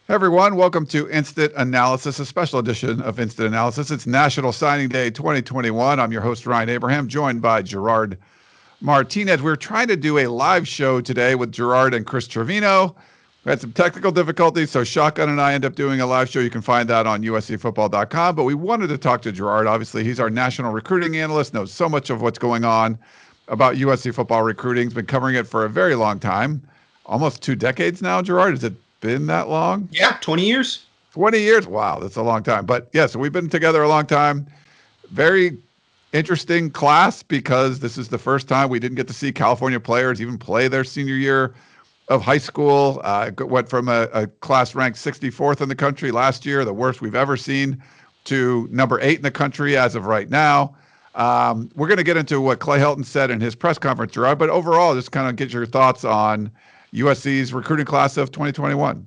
Hey everyone, welcome to Instant Analysis, a special edition of Instant Analysis. It's National Signing Day 2021. I'm your host, Ryan Abraham, joined by Gerard Martinez. We're trying to do a live show today with Gerard and Chris Trevino. We had some technical difficulties, so Shotgun and I end up doing a live show. You can find that on uscfootball.com. But we wanted to talk to Gerard. Obviously, he's our national recruiting analyst, knows so much of what's going on about USC football recruiting. He's been covering it for a very long time, almost 2 decades now, Gerard. Has it been that long? Yeah, 20 years. 20 years? Wow, that's a long time. But yeah, so we've been together a long time. Very interesting class because this is the first time we didn't get to see California players even play their senior year of high school. Went from a class ranked 64th in the country last year, the worst we've ever seen, to number 8 in the country as of right now. We're going to get into what Clay Helton said in his press conference, Gerard, but overall, just kind of get your thoughts on USC's recruiting class of 2021.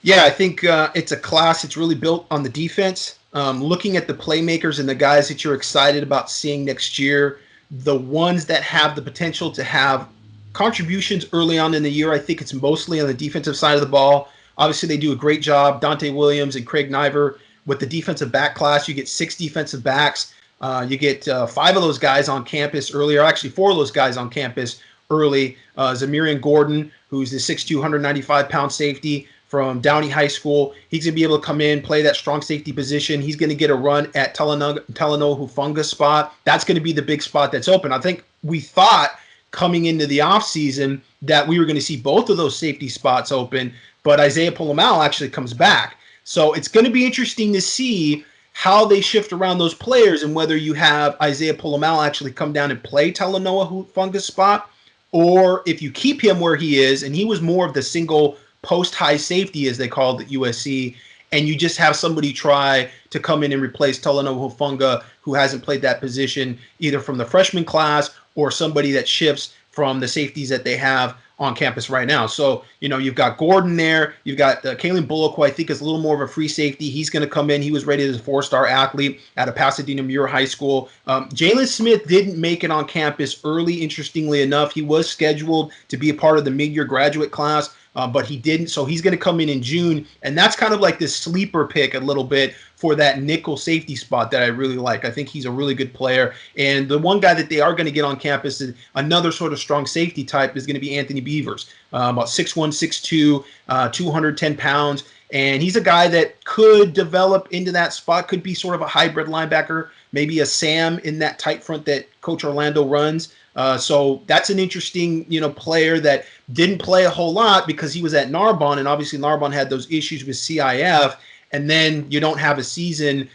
Yeah, I think it's a class that's really built on the defense. Looking at the playmakers and the guys that you're excited about seeing next year, the ones that have the potential to have contributions early on in the year, I think it's mostly on the defensive side of the ball. Obviously, they do a great job. Dante Williams and Craig Niver with the defensive back class. You get 6 defensive backs. You get 5 of those guys on campus early, or actually 4 of those guys on campus early. Zamirian Gordon, who's the 6'2", 195-pound safety from Downey High School. He's going to be able to come in, play that strong safety position. He's going to get a run at Talanoa Hufunga's spot. That's going to be the big spot that's open. I think we thought coming into the offseason that we were going to see both of those safety spots open, but Isaiah Polomal actually comes back. So it's going to be interesting to see how they shift around those players and whether you have Isaiah Polomal actually come down and play Talanoa Hufunga's spot, or if you keep him where he is, and he was more of the single post-high safety, as they called it at USC, and you just have somebody try to come in and replace Talanoa Hufunga, who hasn't played that position, either from the freshman class or somebody that shifts from the safeties that they have on campus right now. So, you've got Gordon there. You've got Kalen Bullock, who I think is a little more of a free safety. He's going to come in. He was rated as a 4-star athlete out of Pasadena Muir High School. Jalen Smith didn't make it on campus early, interestingly enough. He was scheduled to be a part of the mid-year graduate class, but he didn't. So he's going to come in June. And that's kind of like this sleeper pick a little bit for that nickel safety spot that I really like. I think he's a really good player. And the one guy that they are going to get on campus, another sort of strong safety type, is going to be Anthony Beavers, about 6'1", 6'2", 210 pounds. And he's a guy that could develop into that spot, could be sort of a hybrid linebacker, maybe a Sam in that tight front that Coach Orlando runs. So that's an interesting, player that didn't play a whole lot because he was at Narbonne, and obviously Narbonne had those issues with CIF. And then you don't have a season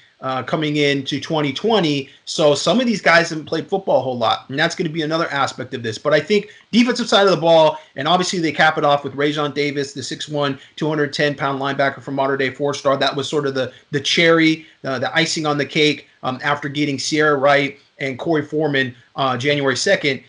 coming into 2020. So some of these guys haven't played football a whole lot. And that's going to be another aspect of this. But I think defensive side of the ball, and obviously they cap it off with Raesjon Davis, the 6'1", 210-pound linebacker from Mater Dei 4-star. That was sort of the cherry, the icing on the cake after getting Sierra Wright and Corey Foreman January 2nd.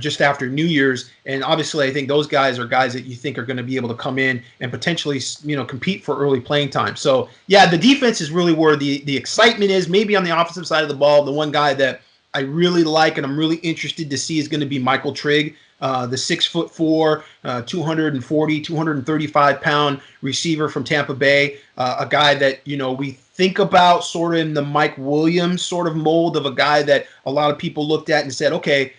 Just after New Year's. And obviously, I think those guys are guys that you think are going to be able to come in and potentially, compete for early playing time. So, yeah, the defense is really where the excitement is. Maybe on the offensive side of the ball, the one guy that I really like and I'm really interested to see is going to be Michael Trigg, the 6'4", 240, 235-pound receiver from Tampa Bay, a guy that, we think about sort of in the Mike Williams sort of mold of a guy that a lot of people looked at and said, okay,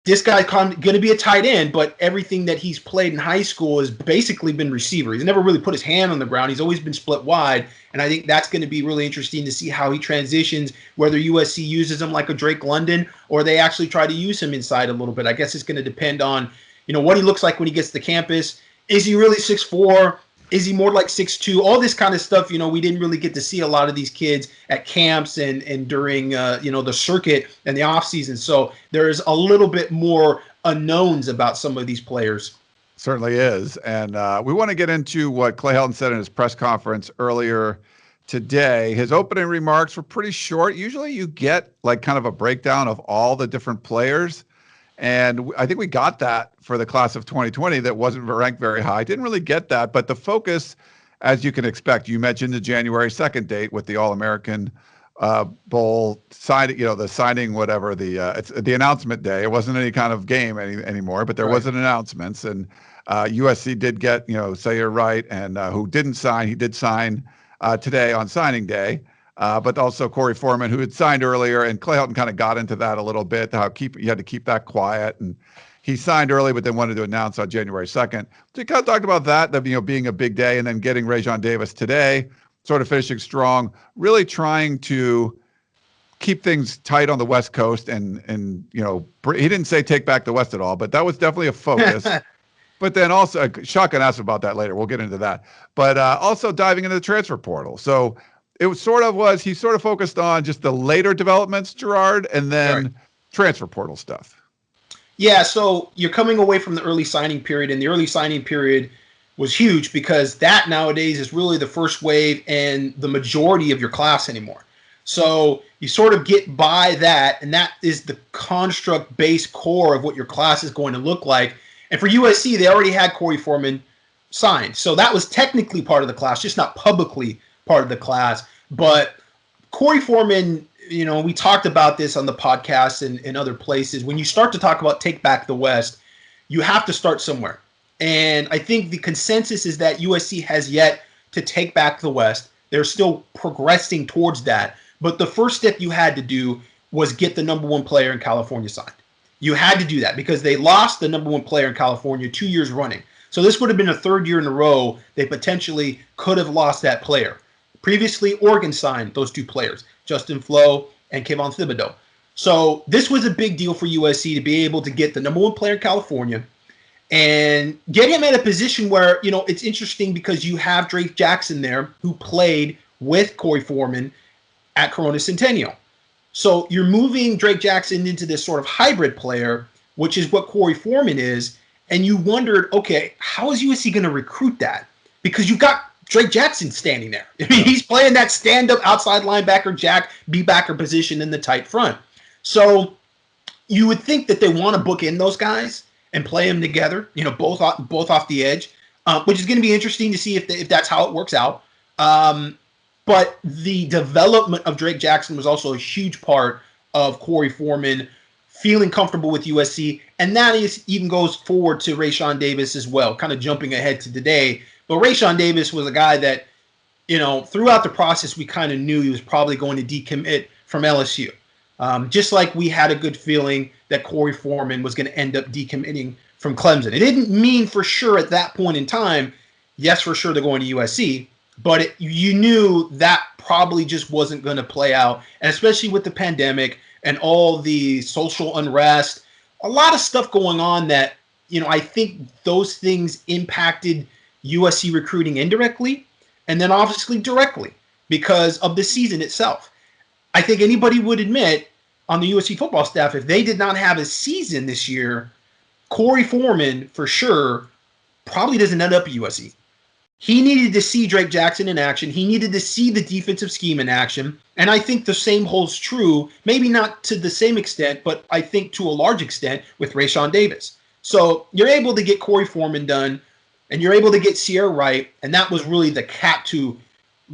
this guy's going to be a tight end, but everything that he's played in high school has basically been receiver. He's never really put his hand on the ground. He's always been split wide, and I think that's going to be really interesting to see how he transitions, whether USC uses him like a Drake London or they actually try to use him inside a little bit. I guess it's going to depend on, what he looks like when he gets to campus. Is he really 6'4"? Is he more like 6'2"? All this kind of stuff, we didn't really get to see a lot of these kids at camps and during, the circuit and the offseason. So there's a little bit more unknowns about some of these players. Certainly is. And we want to get into what Clay Helton said in his press conference earlier today. His opening remarks were pretty short. Usually you get like kind of a breakdown of all the different players. And I think we got that for the class of 2020 that wasn't ranked very high. Didn't really get that. But the focus, as you can expect, you mentioned the January 2nd date with the All-American Bowl signing, the signing, whatever it's the announcement day. It wasn't any kind of game anymore, but there was an announcements, and USC did get, Sayre Wright, and who didn't sign, he did sign today on signing day. But also Corey Foreman, who had signed earlier, and Clay Helton kind of got into that a little bit, how you had to keep that quiet, and he signed early, but then wanted to announce on January 2nd. So you kind of talked about that being a big day, and then getting Raesjon Davis today, sort of finishing strong, really trying to keep things tight on the West Coast, and he didn't say take back the West at all, but that was definitely a focus. But then also, Chuck can ask about that later. We'll get into that. But also diving into the transfer portal. So it was he sort of focused on just the later developments, Gerard, and then transfer portal stuff. Yeah, so you're coming away from the early signing period, and the early signing period was huge because that nowadays is really the first wave and the majority of your class anymore. So you sort of get by that, and that is the construct base core of what your class is going to look like. And for USC, they already had Corey Foreman signed. So that was technically part of the class, just not publicly part of the class. But Corey Foreman, we talked about this on the podcast and other places. When you start to talk about take back the West, you have to start somewhere. And I think the consensus is that USC has yet to take back the West. They're still progressing towards that. But the first step you had to do was get the number one player in California signed. You had to do that because they lost the number one player in California 2 years running. So this would have been a third year in a row they potentially could have lost that player. Previously, Oregon signed those two players, Justin Flo and Kayvon Thibodeau. So this was a big deal for USC to be able to get the number one player in California and get him at a position where, it's interesting because you have Drake Jackson there who played with Corey Foreman at Corona Centennial. So you're moving Drake Jackson into this sort of hybrid player, which is what Corey Foreman is. And you wondered, okay, how is USC going to recruit that? Because you've got Drake Jackson standing there. I mean, he's playing that stand-up outside linebacker, Jack, B-backer position in the tight front. So you would think that they want to book in those guys and play them together, both off the edge, which is going to be interesting to see if that's how it works out. But the development of Drake Jackson was also a huge part of Corey Foreman feeling comfortable with USC. And that even goes forward to Raesjon Davis as well, kind of jumping ahead to today. But Raesjon Davis was a guy that, throughout the process, we kind of knew he was probably going to decommit from LSU. Just like we had a good feeling that Corey Foreman was going to end up decommitting from Clemson. It didn't mean for sure at that point in time, yes, for sure they're going to USC. But you knew that probably just wasn't going to play out. And especially with the pandemic and all the social unrest, a lot of stuff going on that, I think those things impacted USC recruiting indirectly and then obviously directly because of the season itself. I think anybody would admit on the USC football staff, if they did not have a season this year, Corey Foreman for sure probably doesn't end up at USC. He needed to see Drake Jackson in action. He needed to see the defensive scheme in action. And I think the same holds true, maybe not to the same extent, but I think to a large extent with Raesjon Davis. So you're able to get Corey Foreman done, and you're able to get Sayre Wright, and that was really the cap to,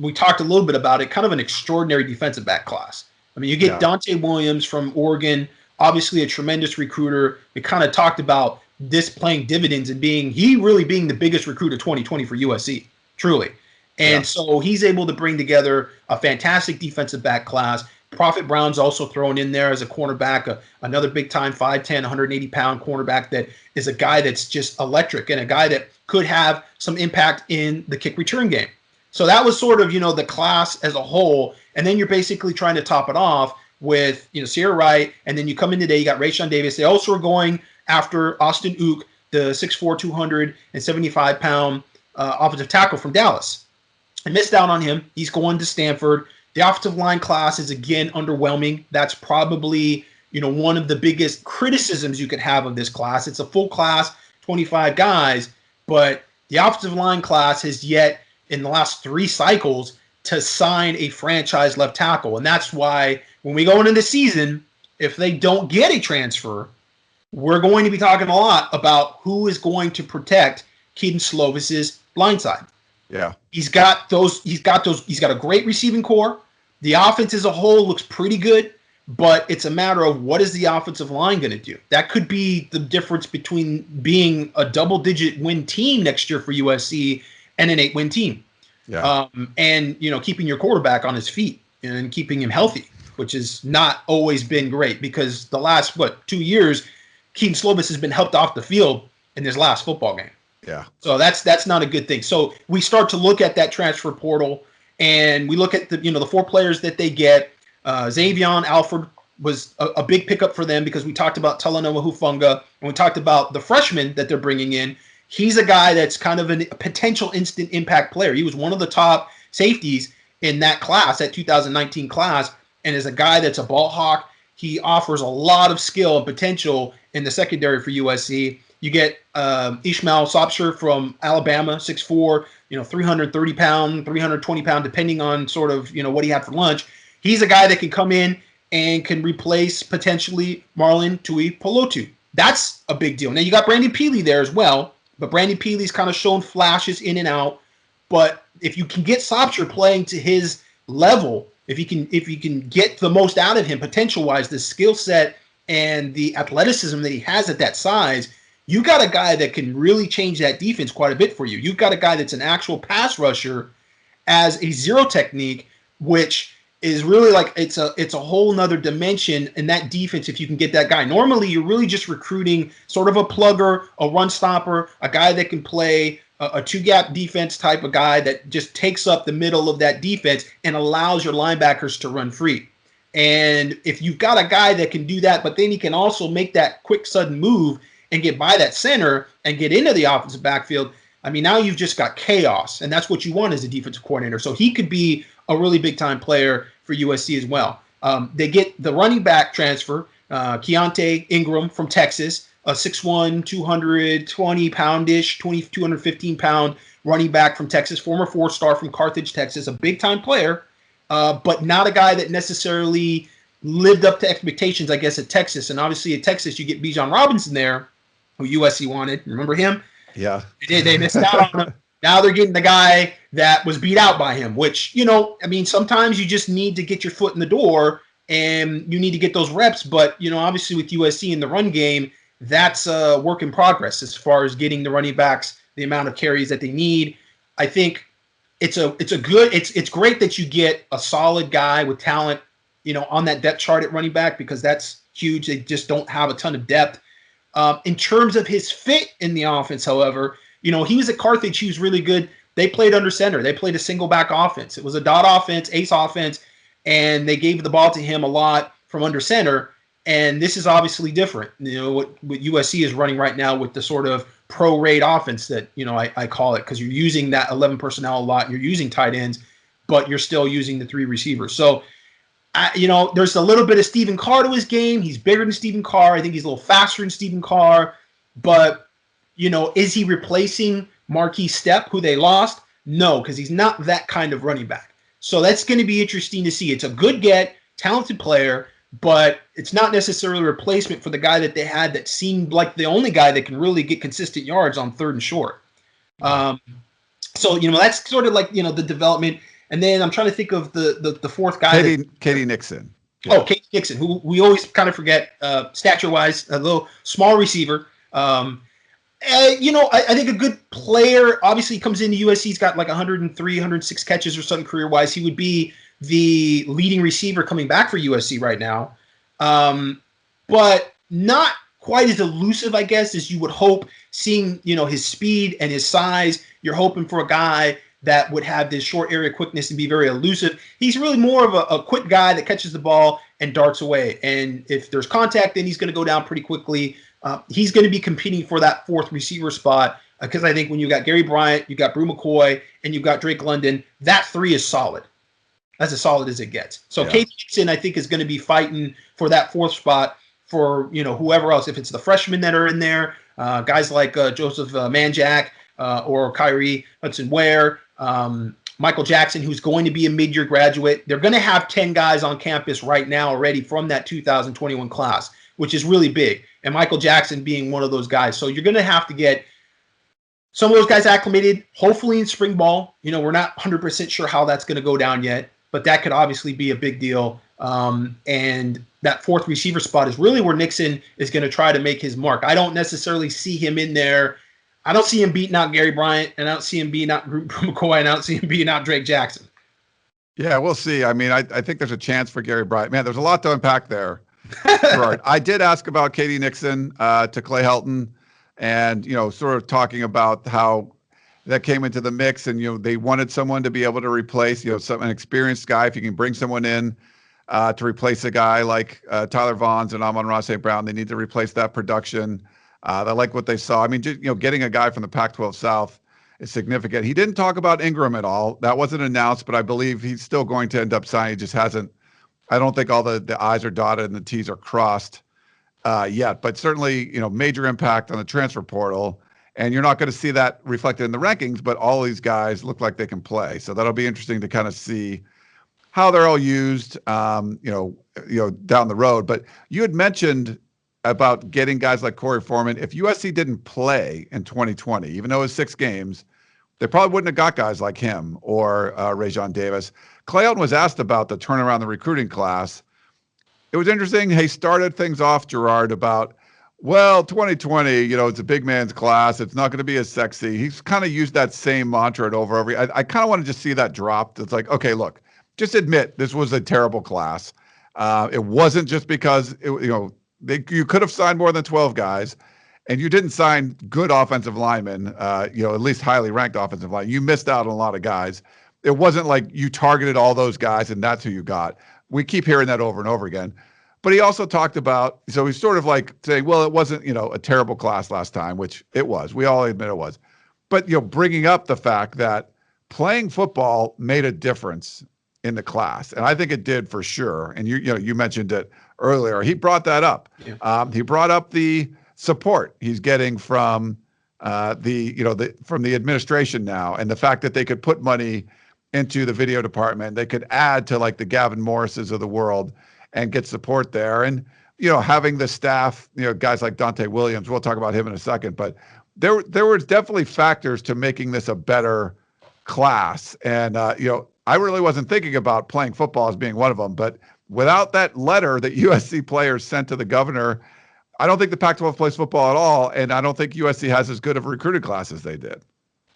we talked a little bit about it, kind of an extraordinary defensive back class. I mean, you get Dante Williams from Oregon, obviously a tremendous recruiter. We kind of talked about this playing dividends and he really being the biggest recruit of 2020 for USC, truly. And so he's able to bring together a fantastic defensive back class. Prophet Brown's also thrown in there as a cornerback, another big-time 5'10", 180-pound cornerback that is a guy that's just electric and a guy that could have some impact in the kick return game. So that was sort of, the class as a whole. And then you're basically trying to top it off with, Sayre Wright. And then you come in today, you got Raesjon Davis. They also are going after Austin Ook, the 6'4", 275-pound offensive tackle from Dallas. I missed out on him. He's going to Stanford. The offensive line class is, again, underwhelming. That's probably, one of the biggest criticisms you could have of this class. It's a full class, 25 guys, but the offensive line class has yet, in the last 3 cycles, to sign a franchise left tackle. And that's why when we go into the season, if they don't get a transfer, we're going to be talking a lot about who is going to protect Keaton Slovis's blind side. Yeah. He's got a great receiving core, The offense as a whole looks pretty good, but it's a matter of what is the offensive line going to do. That could be the difference between being a double-digit win team next year for USC and an 8-win team. Yeah. And, keeping your quarterback on his feet and keeping him healthy, which has not always been great because the last, 2 years, Keaton Slovis has been helped off the field in his last football game. Yeah. So that's not a good thing. So we start to look at that transfer portal, and we look at the 4 players that they get. Xavion Alford was a big pickup for them because we talked about Talanoa Hufanga, and we talked about the freshman that they're bringing in. He's a guy that's kind of a potential instant impact player. He was one of the top safeties in that class, that 2019 class, and is a guy that's a ball hawk. He offers a lot of skill and potential in the secondary for USC. You get Ishmael Sopsher from Alabama, 6'4", 330 pound, 320 pound, depending on sort of, what he had for lunch. He's a guy that can come in and can replace potentially Marlon Tui Polotu. That's a big deal. Now you got Brandon Peely there as well, but Brandon Peely's kind of shown flashes in and out. But if you can get Sopsher playing to his level, if you can get the most out of him potential-wise, the skill set and the athleticism that he has at that size, you got a guy that can really change that defense quite a bit for you. You've got a guy that's an actual pass rusher as a zero technique, which is really like it's a whole nother dimension in that defense if you can get that guy. Normally, you're really just recruiting sort of a plugger, a run stopper, a guy that can play a two-gap defense type of guy that just takes up the middle of that defense and allows your linebackers to run free. And if you've got a guy that can do that, but then he can also make that quick, sudden move and get by that center and get into the offensive backfield, I mean, now you've just got chaos, and that's what you want as a defensive coordinator. So he could be a really big-time player for USC as well. They get the running back transfer, Keontae Ingram from Texas, a 6'1", 220-pound-ish, 215-pound running back from Texas, former four-star from Carthage, Texas, a big-time player, but not a guy that necessarily lived up to expectations, I guess, at Texas. And obviously at Texas, you get Bijan Robinson there, who USC wanted. Remember him? Yeah. They missed out on him. Now they're getting the guy that was beat out by him, which, sometimes you just need to get your foot in the door and you need to get those reps. But, obviously with USC in the run game, that's a work in progress as far as getting the running backs the amount of carries that they need. I think it's great that you get a solid guy with talent, on that depth chart at running back, because that's huge. They just don't have a ton of depth. In terms of his fit in the offense, however, he was at Carthage. He was really good. They played under center. They played a single back offense. It was a dot offense, ace offense, and they gave the ball to him a lot from under center. And this is obviously different. What USC is running right now with the sort of pro rate offense that, I call it, because you're using that 11 personnel a lot. You're using tight ends, but you're still using the 3 receivers. So, there's a little bit of Stephen Carr to his game. He's bigger than Stephen Carr. I think he's a little faster than Stephen Carr. But, is he replacing Marquise Stepp, who they lost? No, because he's not that kind of running back. So that's going to be interesting to see. It's a good get, talented player, but it's not necessarily a replacement for the guy that they had that seemed like the only guy that can really get consistent yards on 3rd and short. So, that's sort of like, the development. And then I'm trying to think of the fourth guy. Katie Nixon. Yeah. Oh, Katie Nixon, who we always kind of forget, stature-wise, a little small receiver. I think a good player. Obviously, he comes into USC. He's got like 103, 106 catches or something career-wise. He would be the leading receiver coming back for USC right now. But not quite as elusive, I guess, as you would hope, seeing, his speed and his size. You're hoping for a guy that would have this short area quickness and be very elusive. He's really more of a quick guy that catches the ball and darts away. And if there's contact, then he's going to go down pretty quickly. He's going to be competing for that 4th receiver spot because I think when you got Gary Bryant, you got Brew McCoy, and you've got Drake London, that 3 is solid. That's as solid as it gets. So yeah. Katie Nixon, I think, is going to be fighting for that 4th spot for, whoever else. If it's the freshmen that are in there, guys like Joseph Manjack or Kyrie Hudson-Ware, Michael Jackson, who's going to be a mid-year graduate. They're going to have 10 guys on campus right now already from that 2021 class, which is really big. And Michael Jackson being one of those guys. So you're going to have to get some of those guys acclimated, hopefully in spring ball. We're not 100% sure how that's going to go down yet. but that could obviously be a big deal. And that fourth receiver spot is really where Nixon is going to try to make his mark. I don't necessarily see him in there. I don't see him beating out Gary Bryant, and I don't see him beating out McCoy, and I don't see him beating out Drake Jackson. Yeah, we'll see. I mean, I think there's a chance for Gary Bryant. Man, there's a lot to unpack there, Gerard. I did ask about Katie Nixon to Clay Helton, and, sort of talking about how that came into the mix, and, they wanted someone to be able to replace, an experienced guy. If you can bring someone in to replace a guy like Tyler Vaughns and Amon-Ra St. Brown, they need to replace that production. They like what they saw. I mean, getting a guy from the Pac-12 South is significant. He didn't talk about Ingram at all. That wasn't announced, but I believe he's still going to end up signing. He just hasn't. I don't think all the I's are dotted and the T's are crossed yet. But certainly, major impact on the transfer portal. And you're not going to see that reflected in the rankings, but all these guys look like they can play. So that'll be interesting to kind of see how they're all used, down the road. But you had mentioned about getting guys like Corey Foreman. If USC didn't play in 2020, even though it was 6 games, they probably wouldn't have got guys like him or Raesjon Davis. Clay Helton was asked about the turnaround the recruiting class. It was interesting. He started things off, Gerard, about, 2020, it's a big man's class. It's not going to be as sexy. He's kind of used that same mantra over and over. I kind of want to just see that dropped. It's like, okay, look, just admit this was a terrible class. It wasn't just because, you could have signed more than 12 guys, and you didn't sign good offensive linemen, at least highly ranked offensive linemen. You missed out on a lot of guys. It wasn't like you targeted all those guys and that's who you got. We keep hearing that over and over again. But he also talked about, so he's sort of like saying, well, it wasn't, a terrible class last time, which it was. We all admit it was. But, bringing up the fact that playing football made a difference in the class. And I think it did for sure. And you mentioned it earlier. He brought that up. Yeah. He brought up the support he's getting from from the administration now, and the fact that they could put money into the video department. They could add to like the Gavin Morrises of the world and get support there. And, having the staff, guys like Dante Williams, we'll talk about him in a second, but there were definitely factors to making this a better class. And, I really wasn't thinking about playing football as being one of them, but without that letter that USC players sent to the governor, I don't think the Pac-12 plays football at all, and I don't think USC has as good of a recruiting class as they did.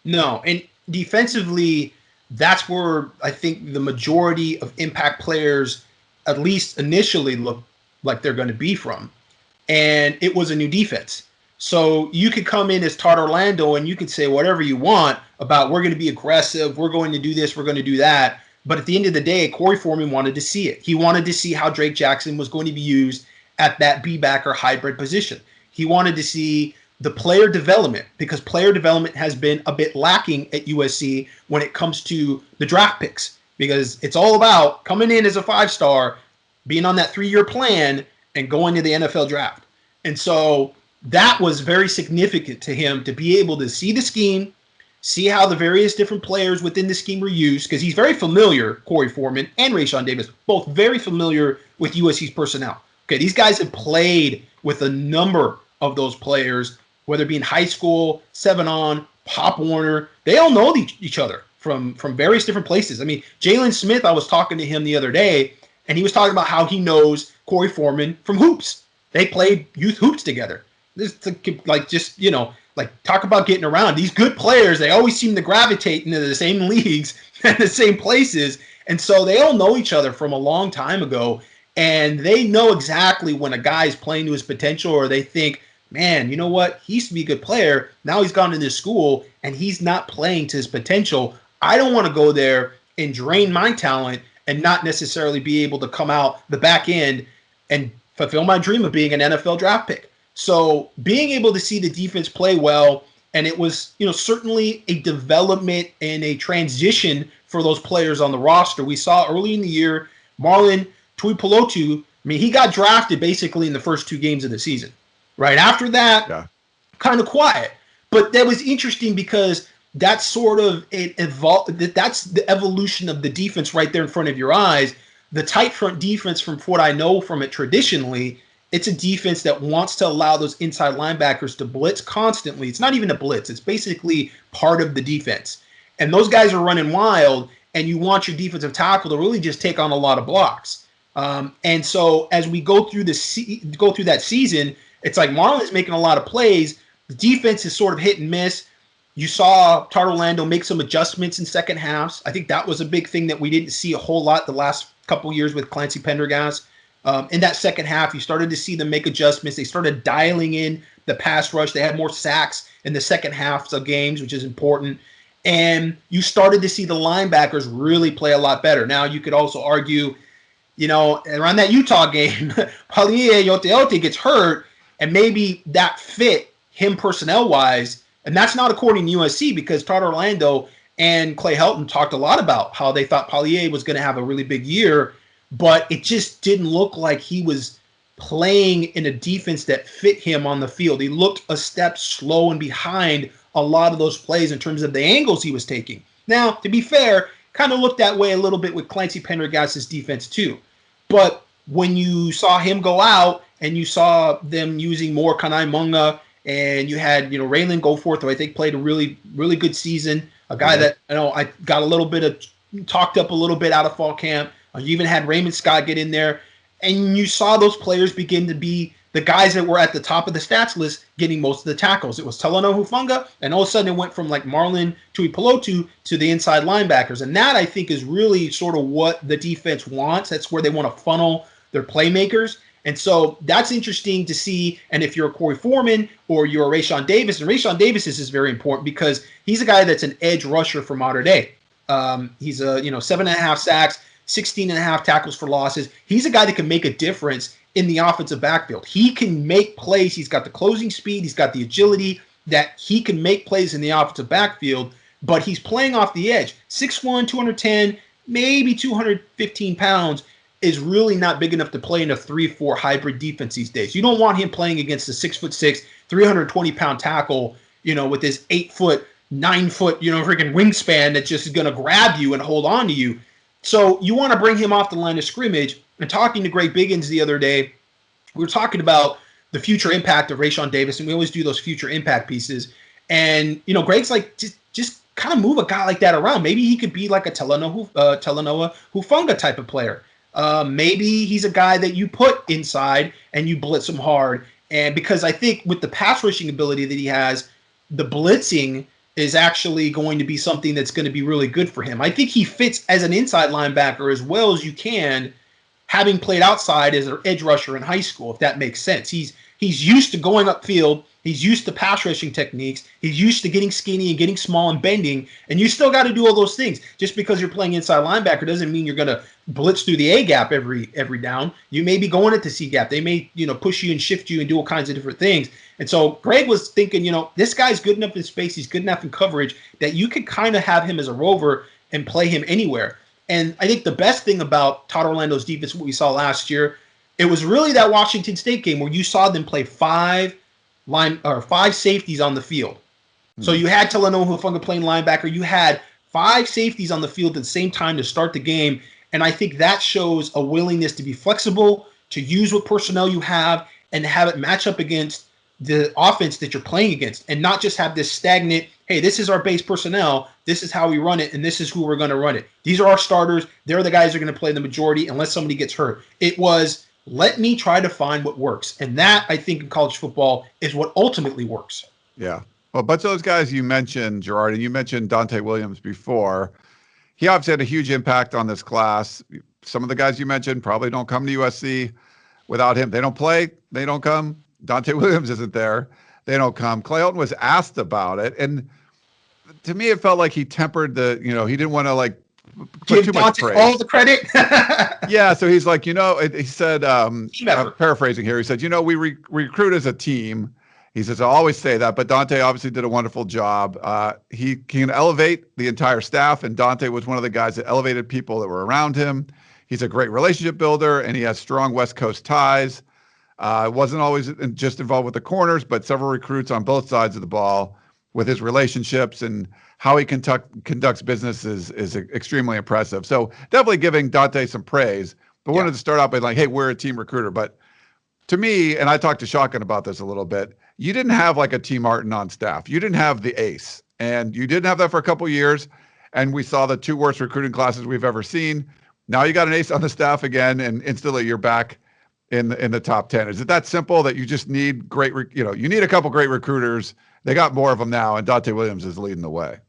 No, and defensively, that's where I think the majority of impact players, at least initially, look like they're going to be from. And it was a new defense. So you could come in as Todd Orlando and you could say whatever you want about we're going to be aggressive, we're going to do this, we're going to do that. But at the end of the day, Corey Foreman wanted to see it. He wanted to see how Drake Jackson was going to be used at that B-backer hybrid position. He wanted to see the player development, because player development has been a bit lacking at USC when it comes to the draft picks, because it's all about coming in as a 5-star, being on that 3-year plan, and going to the NFL draft. And so that was very significant to him to be able to see the scheme, see how the various different players within the scheme were used, because he's very familiar, Corey Foreman and Raesjon Davis, both very familiar with USC's personnel. Okay, these guys have played with a number of those players, whether it be in high school, 7-on, Pop Warner. They all know each other from various different places. I mean, Jalen Smith, I was talking to him the other day, and he was talking about how he knows Corey Foreman from hoops. They played youth hoops together. This talk about getting around. These good players, they always seem to gravitate into the same leagues and the same places. And so they all know each other from a long time ago. And they know exactly when a guy is playing to his potential, or they think, man, you know what? He used to be a good player. Now he's gone to this school and he's not playing to his potential. I don't want to go there and drain my talent and not necessarily be able to come out the back end and fulfill my dream of being an NFL draft pick. So being able to see the defense play well, and it was, certainly a development and a transition for those players on the roster. We saw early in the year, Marlon Tuipulotu, he got drafted basically in the first 2 games of the season. Right after that, kind of quiet. But that was interesting because that's sort of that's the evolution of the defense right there in front of your eyes. The tight front defense, from what I know from it traditionally, it's a defense that wants to allow those inside linebackers to blitz constantly. It's not even a blitz. It's basically part of the defense. And those guys are running wild, and you want your defensive tackle to really just take on a lot of blocks. And so as we go through that season, it's like Marlon's making a lot of plays. The defense is sort of hit and miss. You saw Orlando make some adjustments in second halves. I think that was a big thing that we didn't see a whole lot the last couple years with Clancy Pendergast. In that second half, you started to see them make adjustments. They started dialing in the pass rush. They had more sacks in the second halves of games, which is important. And you started to see the linebackers really play a lot better. Now, you could also argue, around that Utah game, Palier Yoteote gets hurt, and maybe that fit him personnel-wise. And that's not according to USC, because Todd Orlando and Clay Helton talked a lot about how they thought Palier was going to have a really big year, but it just didn't look like he was playing in a defense that fit him on the field. He looked a step slow and behind a lot of those plays in terms of the angles he was taking. Now, to be fair, kind of looked that way a little bit with Clancy Pendergast's defense too. But when you saw him go out and you saw them using more Kanai Munga, and you had, Raylan Goforth, who I think played a really, really good season. A guy that, I got a little bit of talked up a little bit out of fall camp. You even had Raymond Scott get in there. And you saw those players begin to be the guys that were at the top of the stats list getting most of the tackles. It was Talanoa Hufanga, and all of a sudden it went from like Marlon Tuipulotu to the inside linebackers. And that, I think, is really sort of what the defense wants. That's where they want to funnel their playmakers. And so that's interesting to see. And if you're a Corey Foreman or you're a Raesjon Davis, and Raesjon Davis is very important because he's a guy that's an edge rusher for modern day. He's a 7.5 sacks, 16.5 tackles for losses. He's a guy that can make a difference in the offensive backfield. He can make plays. He's got the closing speed. He's got the agility that he can make plays in the offensive backfield, but he's playing off the edge. 6'1", 210, maybe 215 pounds. Is really not big enough to play in a 3-4 hybrid defense these days. You don't want him playing against a 6'6", 320-pound tackle, with this 8-foot, 9-foot, freaking wingspan that just is going to grab you and hold on to you. So you want to bring him off the line of scrimmage. And talking to Greg Biggins the other day, we were talking about the future impact of Raesjon Davis, and we always do those future impact pieces. And, Greg's like, just kind of move a guy like that around. Maybe he could be like a Talanoa Hufanga type of player. Maybe he's a guy that you put inside and you blitz him hard. And because I think with the pass rushing ability that he has, the blitzing is actually going to be something that's going to be really good for him. I think he fits as an inside linebacker as well as you can, having played outside as an edge rusher in high school, if that makes sense. He's used to going upfield. He's used to pass rushing techniques. He's used to getting skinny and getting small and bending. And you still got to do all those things. Just because you're playing inside linebacker doesn't mean you're going to blitz through the A gap every down. You may be going at the C gap. They may, push you and shift you and do all kinds of different things. And so Greg was thinking, this guy's good enough in space. He's good enough in coverage that you could kind of have him as a rover and play him anywhere. And I think the best thing about Todd Orlando's defense, what we saw last year, it was really that Washington State game where you saw them play five safeties on the field. So you had Talanoa Hufanga playing linebacker. You had 5 safeties on the field at the same time to start the game. And I think that shows a willingness to be flexible, to use what personnel you have, and have it match up against the offense that you're playing against, and not just have this stagnant, hey, this is our base personnel, this is how we run it, and this is who we're going to run it. These are our starters. They're the guys who are going to play the majority unless somebody gets hurt. It was, let me try to find what works. And that, I think, in college football is what ultimately works. Yeah. Well, a bunch of those guys you mentioned, Gerard, and you mentioned Dante Williams before. He obviously had a huge impact on this class. Some of the guys you mentioned probably don't come to USC without him. They don't play. They don't come. Dante Williams isn't there. They don't come. Clay Helton was asked about it. And to me, it felt like he tempered the, he didn't want to put too much praise. All the credit. Yeah. So he's like, he said, I'm paraphrasing here. He said, we recruit as a team. He says, I always say that, but Dante obviously did a wonderful job. He can elevate the entire staff, and Dante was one of the guys that elevated people that were around him. He's a great relationship builder, and he has strong West Coast ties. Wasn't always just involved with the corners, but several recruits on both sides of the ball with his relationships, and how he conducts business is extremely impressive. So definitely giving Dante some praise, but wanted to start out by hey, we're a team recruiter. But to me, and I talked to Shotgun about this a little bit, you didn't have a T. Martin on staff. You didn't have the ace, and you didn't have that for a couple of years. and we saw the 2 worst recruiting classes we've ever seen. Now you got an ace on the staff again, and instantly you're back in the top 10. Is it that simple that you just need you need a couple great recruiters? They got more of them now, and Dante Williams is leading the way.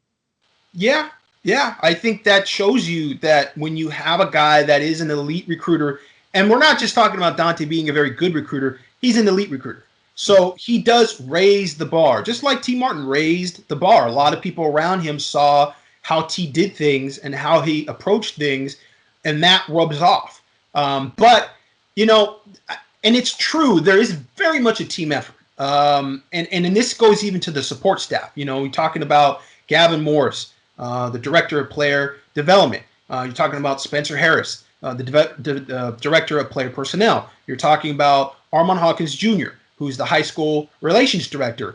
Yeah. I think that shows you that when you have a guy that is an elite recruiter, and we're not just talking about Dante being a very good recruiter, he's an elite recruiter. So he does raise the bar, just like T. Martin raised the bar. A lot of people around him saw how T did things and how he approached things, and that rubs off. But, and it's true, there is very much a team effort. And this goes even to the support staff. We're talking about Gavin Morris, the director of player development. You're talking about Spencer Harris, the director of player personnel. You're talking about Armand Hawkins Jr., who's the high school relations director.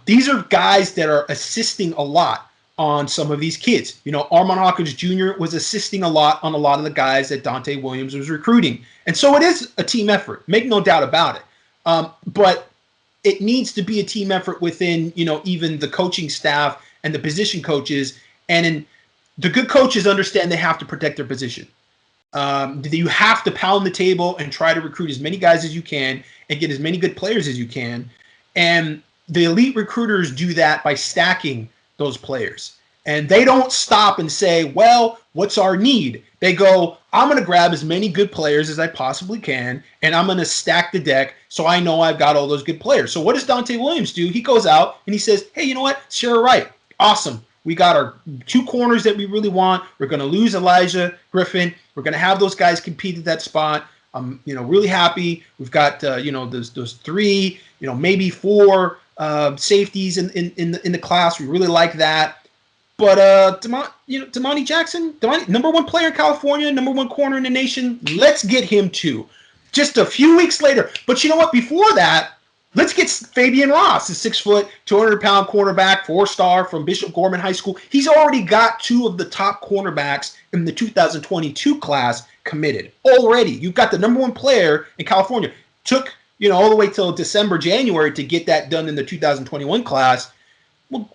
These are guys that are assisting a lot on some of these kids. Armand Hawkins Jr. was assisting a lot on a lot of the guys that Dante Williams was recruiting. And so it is a team effort, make no doubt about it. But it needs to be a team effort within, even the coaching staff and the position coaches. And the good coaches understand they have to protect their position. You have to pound the table and try to recruit as many guys as you can and get as many good players as you can. And the elite recruiters do that by stacking those players. And they don't stop and say, well, what's our need? They go, I'm going to grab as many good players as I possibly can, and I'm going to stack the deck so I know I've got all those good players. So what does Dante Williams do? He goes out and he says, hey, you know what? Sarah Wright, awesome. We got our 2 corners that we really want. We're going to lose Elijah Griffin. We're going to have those guys compete at that spot. I'm, really happy. We've got, those 3, maybe 4 safeties in the class. We really like that. But Damani Jackson, number 1 player in California, number 1 corner in the nation. Let's get him too. Just a few weeks later. But you know what? Before that, let's get Fabian Ross, a 6 foot, 200-pound cornerback, 4-star from Bishop Gorman High School. He's already got 2 of the top cornerbacks in the 2022 class committed already. You've got the number 1 player in California. Took all the way till December, January to get that done in the 2021 class. Well,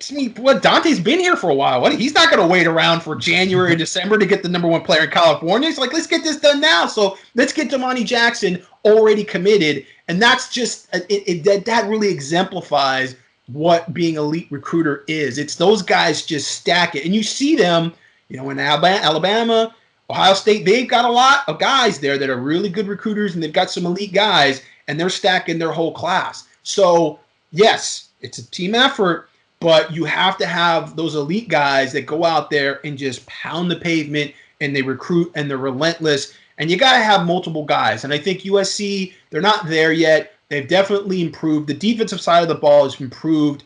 Dante's been here for a while. He's not going to wait around for January or December to get the number 1 player in California. He's like, let's get this done now. So let's get Damani Jackson already committed. And that's just that really exemplifies what being elite recruiter is. It's those guys just stack it. And you see them, in Alabama, Ohio State, they've got a lot of guys there that are really good recruiters, and they've got some elite guys, and they're stacking their whole class. So, yes, it's a team effort, but you have to have those elite guys that go out there and just pound the pavement, and they recruit, and they're relentless. And you got to have multiple guys. And I think USC, they're not there yet. They've definitely improved. The defensive side of the ball has improved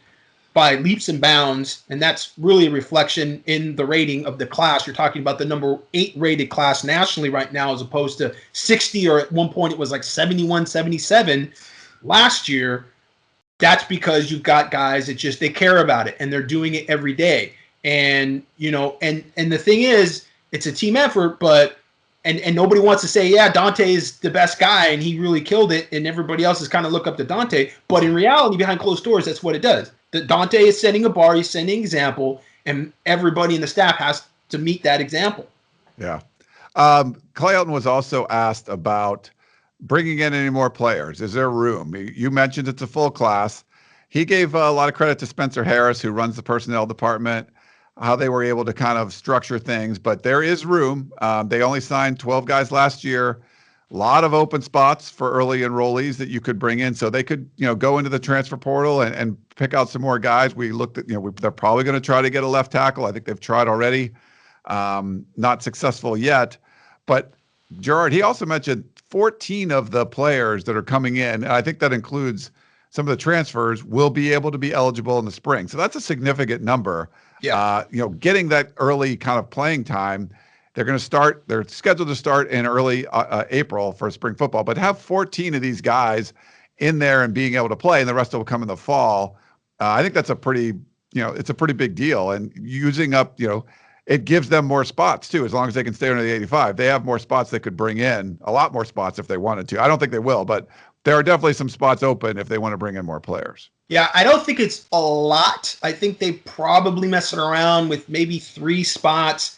by leaps and bounds, and that's really a reflection in the rating of the class. You're talking about the number 8 rated class nationally right now, as opposed to 60, or at one point it was like 71, 77 last year. That's because you've got guys that they care about it, and they're doing it every day. And, and the thing is, it's a team effort, but and nobody wants to say, yeah, Dante is the best guy and he really killed it, and everybody else is kind of look up to Dante. But in reality, behind closed doors, that's what it does. Dante is setting a bar, he's setting an example, and everybody in the staff has to meet that example. Yeah. Clay Elton was also asked about bringing in any more players. Is there room? You mentioned it's a full class. He gave a lot of credit to Spencer Harris, who runs the personnel department, how they were able to kind of structure things, but there is room. They only signed 12 guys last year. A lot of open spots for early enrollees that you could bring in, so they could, go into the transfer portal and pick out some more guys. We looked at, they're probably going to try to get a left tackle. I think they've tried already, not successful yet. But Gerard, he also mentioned 14 of the players that are coming in, and I think that includes some of the transfers, will be able to be eligible in the spring. So that's a significant number. Yeah. Getting that early kind of playing time. They're scheduled to start in early April for spring football, but have 14 of these guys in there and being able to play, and the rest will come in the fall. I think that's a pretty big deal. And using up, it gives them more spots too, as long as they can stay under the 85. They have more spots they could bring in, a lot more spots if they wanted to. I don't think they will, but there are definitely some spots open if they want to bring in more players. Yeah, I don't think it's a lot. I think they probably messing around with maybe 3 spots.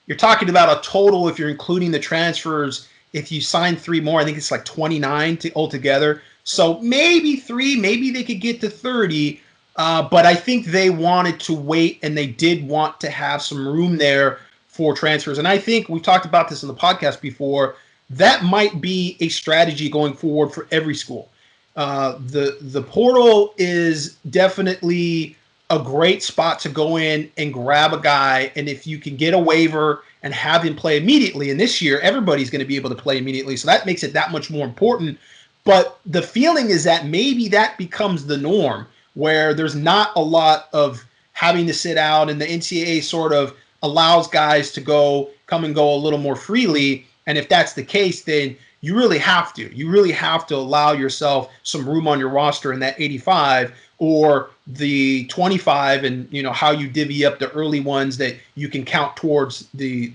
You're talking about a total, if you're including the transfers, if you sign 3 more, I think it's like 29 altogether. So maybe 3, maybe they could get to 30. But I think they wanted to wait, and they did want to have some room there for transfers. And I think we've talked about this in the podcast before. That might be a strategy going forward for every school. The portal is definitely a great spot to go in and grab a guy. And if you can get a waiver and have him play immediately, and this year everybody's going to be able to play immediately, so that makes it that much more important. But the feeling is that maybe that becomes the norm, where there's not a lot of having to sit out, and the NCAA sort of allows guys to come and go a little more freely. And if that's the case, then you really have to allow yourself some room on your roster in that 85 or the 25, and how you divvy up the early ones that you can count towards the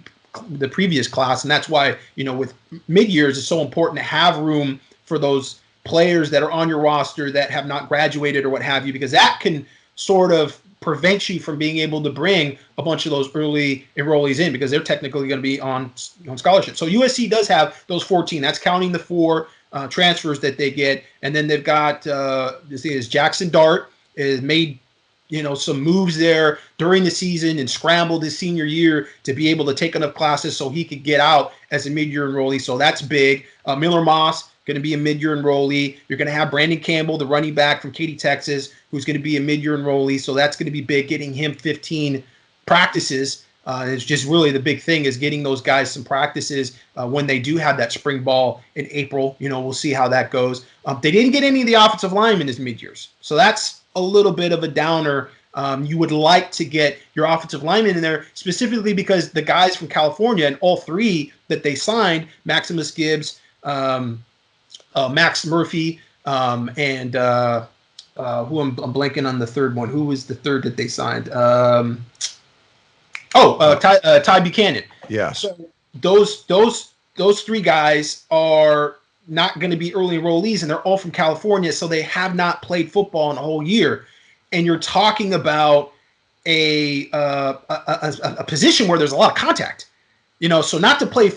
previous class. And that's why, with mid-years, it's so important to have room for those players that are on your roster that have not graduated or what have you, because that can sort of prevent you from being able to bring a bunch of those early enrollees in, because they're technically going to be on scholarship. So USC does have those 14. That's counting the 4 transfers that they get. And then they've got Jackson Dart has made some moves there during the season and scrambled his senior year to be able to take enough classes so he could get out as a mid-year enrollee. So that's big. Miller Moss, going to be a mid-year enrollee. You're going to have Brandon Campbell, the running back from Katy, Texas, who's going to be a mid-year enrollee. So that's going to be big, getting him 15 practices. It's just really the big thing is getting those guys some practices when they do have that spring ball in April. We'll see how that goes. They didn't get any of the offensive linemen as mid-years. So that's a little bit of a downer. You would like to get your offensive linemen in there, specifically because the guys from California, and all 3 that they signed, Maximus Gibbs, Max Murphy, and who I'm blanking on the third one. Who was the third that they signed? Ty Buchanan. Yeah. So those 3 guys are not going to be early enrollees, and they're all from California, so they have not played football in a whole year. And you're talking about a position where there's a lot of contact. So not to play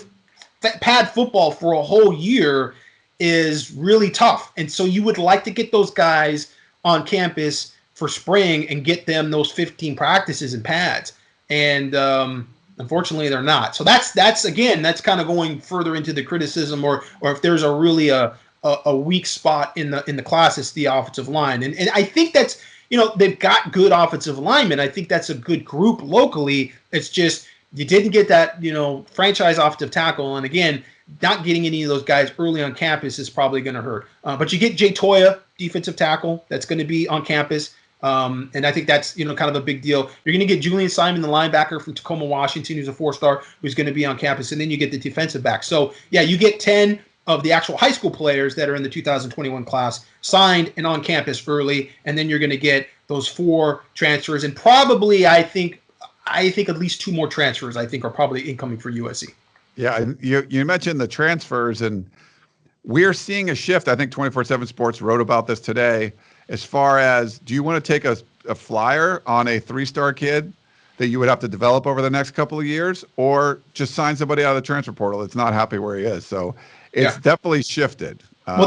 pad football for a whole year is really tough. And so you would like to get those guys on campus for spring and get them those 15 practices and pads. And unfortunately, they're not. So that's kind of going further into the criticism, or if there's a really a weak spot in the class, it's the offensive line. And I think that's, they've got good offensive linemen. I think that's a good group locally. It's just you didn't get that, franchise offensive tackle. And again, not getting any of those guys early on campus is probably going to hurt. But you get Jay Toya, defensive tackle, that's going to be on campus. And I think that's, kind of a big deal. You're going to get Julian Simon, the linebacker from Tacoma, Washington, who's a 4-star, who's going to be on campus. And then you get the defensive back. So, yeah, you get 10 of the actual high school players that are in the 2021 class signed and on campus early. And then you're going to get those 4 transfers. And probably, I think at least 2 more transfers, I think, are probably incoming for USC. Yeah, you mentioned the transfers, and we're seeing a shift. I think 24/7 Sports wrote about this today. As far as, do you want to take a flyer on a 3-star kid that you would have to develop over the next couple of years, or just sign somebody out of the transfer portal that's not happy where he is? So it's definitely shifted. Well,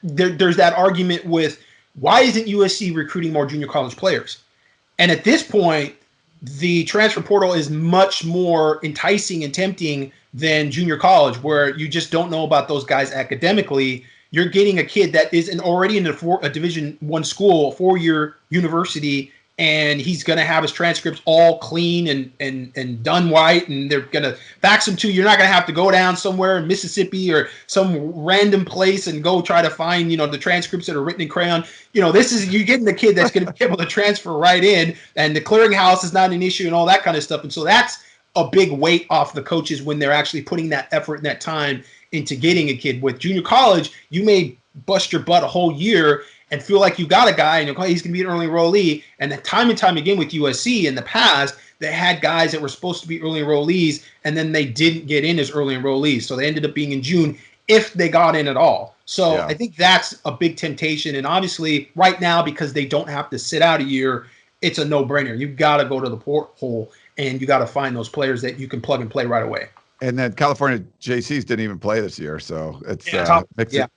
there's that argument with, why isn't USC recruiting more junior college players? And at this point, the transfer portal is much more enticing and tempting than junior college, where you just don't know about those guys academically. You're getting a kid that is already in a Division I school, 4-year university, and he's going to have his transcripts all clean and done right, and they're going to fax them to you. You're not going to have to go down somewhere in Mississippi or some random place and go try to find, the transcripts that are written in crayon. You're getting the kid that's going to be able to transfer right in, and the clearinghouse is not an issue and all that kind of stuff. And so that's a big weight off the coaches when they're actually putting that effort and that time into getting a kid. With junior college, you may bust your butt a whole year and feel like you got a guy and he's going to be an early enrollee. And time again with USC in the past, they had guys that were supposed to be early enrollees, and then they didn't get in as early enrollees. So they ended up being in June if they got in at all. So Yeah. I think that's a big temptation. And obviously right now, because they don't have to sit out a year, it's a no-brainer. You've got to go to the porthole and you got to find those players that you can plug and play right away. And then California JCs didn't even play this year, so it's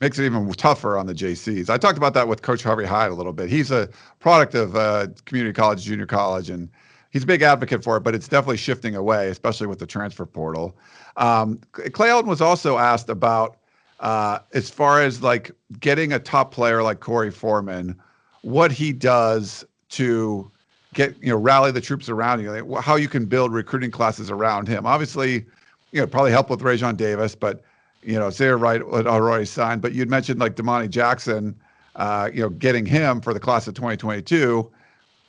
makes it even tougher on the JCs. I talked about that with Coach Harvey Hyde a little bit. He's a product of community college, junior college, and he's a big advocate for it. But it's definitely shifting away, especially with the transfer portal. Clay Elton was also asked about as far as like getting a top player like Corey Foreman, what he does to get rally the troops around you, like how you can build recruiting classes around him. Obviously, probably help with Raesjon Davis, but, Zaire Wright had already signed. But you'd mentioned like Damani Jackson, getting him for the class of 2022.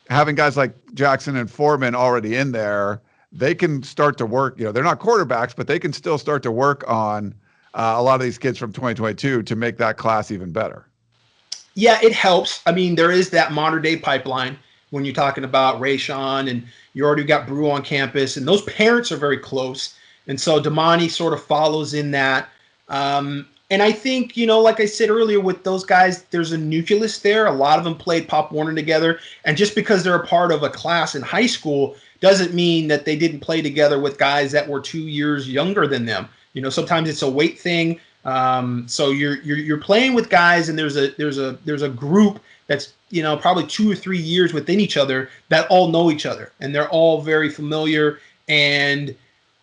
Having guys like Jackson and Foreman already in there, they can start to work. They're not quarterbacks, but they can still start to work on a lot of these kids from 2022 to make that class even better. Yeah, it helps. I mean, there is that modern day pipeline when you're talking about Raesjon, and you already got Brew on campus, and those parents are very close. And so Damani sort of follows in that. And I think, like I said earlier, with those guys, there's a nucleus there. A lot of them played Pop Warner together. And just because they're a part of a class in high school doesn't mean that they didn't play together with guys that were 2 years younger than them. Sometimes it's a weight thing. So you're playing with guys, and there's a group that's probably 2 or 3 years within each other that all know each other, and they're all very familiar. And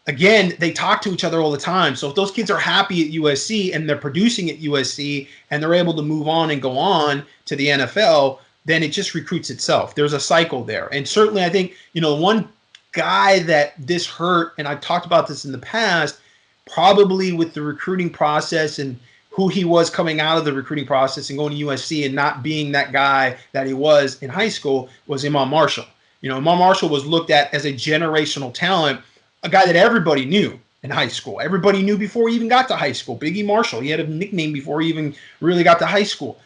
again, they talk to each other all the time. So if those kids are happy at USC and they're producing at USC and they're able to move on and go on to the NFL, then it just recruits itself. There's a cycle there. And certainly I think, one guy that this hurt, and I've talked about this in the past, probably with the recruiting process and who he was coming out of the recruiting process and going to USC and not being that guy that he was in high school, was Imam Marshall. Imam Marshall was looked at as a generational talent, a guy that everybody knew in high school. Everybody knew before he even got to high school. Biggie Marshall. He had a nickname before he even really got to high school.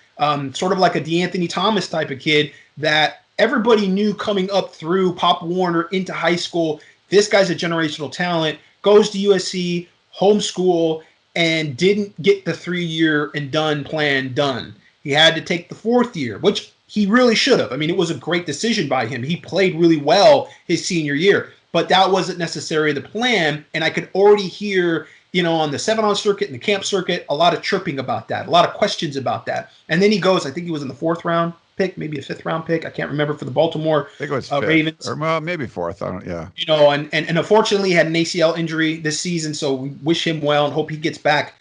Sort of like a DeAnthony Thomas type of kid that everybody knew coming up through Pop Warner into high school. This guy's a generational talent, goes to USC, homeschool, and didn't get the 3-year and done plan done. He had to take the 4th year, which he really should have. I mean, it was a great decision by him. He played really well his senior year. But that wasn't necessarily the plan, and I could already hear, on the 7-on circuit and the camp circuit, a lot of chirping about that, a lot of questions about that. And then he goes, I think he was in the 4th round pick, maybe a 5th round pick. I can't remember, for the Baltimore Ravens. Or maybe 4th. I don't. Yeah. And unfortunately, he had an ACL injury this season, so we wish him well and hope he gets back.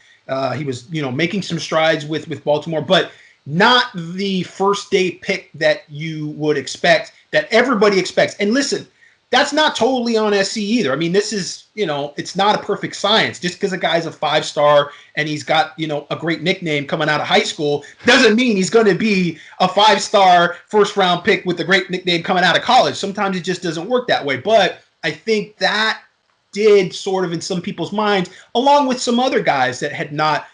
He was, making some strides with Baltimore, but not the first day pick that you would expect, that everybody expects. And listen, that's not totally on SC either. I mean, this is, it's not a perfect science. Just because a guy's a 5-star and he's got, a great nickname coming out of high school doesn't mean he's going to be a 5-star first-round pick with a great nickname coming out of college. Sometimes it just doesn't work that way. But I think that did sort of, in some people's minds, along with some other guys that had not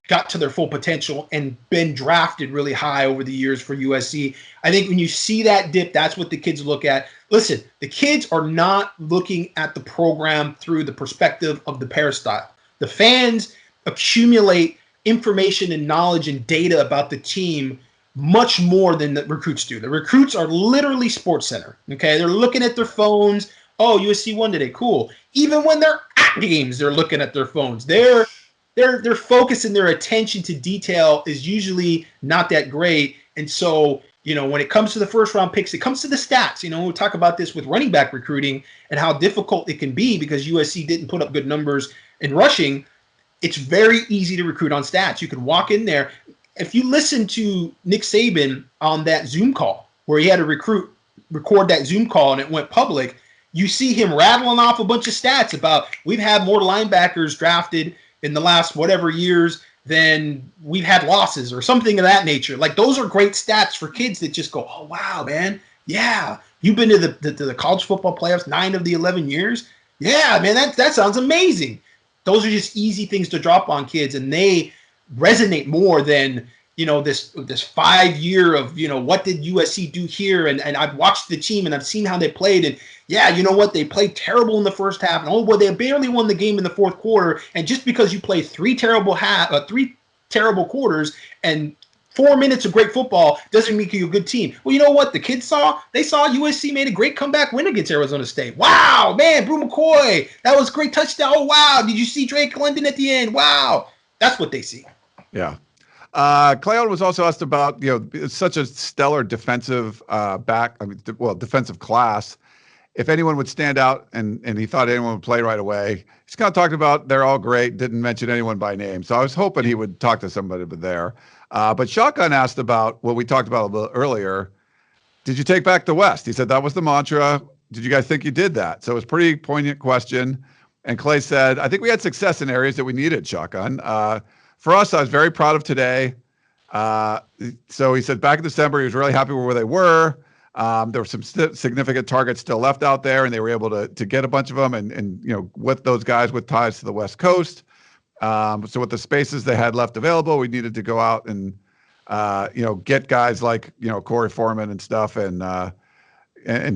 got to their full potential and been drafted really high over the years for USC. I think when you see that dip, that's what the kids look at. Listen, the kids are not looking at the program through the perspective of the peristyle. The fans accumulate information and knowledge and data about the team much more than the recruits do. The recruits are literally Sports Center. Okay, they're looking at their phones. Oh, USC won today. Cool. Even when they're at games, they're looking at their phones. Their focus and their attention to detail is usually not that great. And so, when it comes to the first round picks, it comes to the stats. We'll talk about this with running back recruiting and how difficult it can be because USC didn't put up good numbers in rushing. It's very easy to recruit on stats. You can walk in there. If you listen to Nick Saban on that Zoom call where he had to record that Zoom call and it went public, you see him rattling off a bunch of stats about we've had more linebackers drafted in the last whatever years than we've had losses or something of that nature. Like, those are great stats for kids that just go, oh, wow, man. Yeah. You've been to the college football playoffs 9 of the 11 years. Yeah, man, that sounds amazing. Those are just easy things to drop on kids, and they resonate more than, this 5 year of, what did USC do here? And I've watched the team and I've seen how they played. And yeah, you know what? They played terrible in the first half. And they barely won the game in the fourth quarter. And just because you play three terrible quarters and 4 minutes of great football doesn't make you a good team. Well, you know what the kids saw? They saw USC made a great comeback win against Arizona State. Wow, man, Brew McCoy, that was a great touchdown. Oh, wow. Did you see Drake London at the end? Wow. That's what they see. Yeah. Cleon was also asked about, such a stellar defensive defensive class. If anyone would stand out and he thought anyone would play right away. He's kind of talked about they're all great, didn't mention anyone by name. So I was hoping he would talk to somebody there. But Shotgun asked about what we talked about a little earlier. Did you take back the West? He said that was the mantra. Did you guys think you did that? So it was a pretty poignant question. And Clay said, I think we had success in areas that we needed, Shotgun. For us, I was very proud of today. So he said back in December, he was really happy with where they were. There were some significant targets still left out there, and they were able to get a bunch of them and with those guys with ties to the West Coast. So with the spaces they had left available, we needed to go out and, get guys like, Corey Foreman and stuff and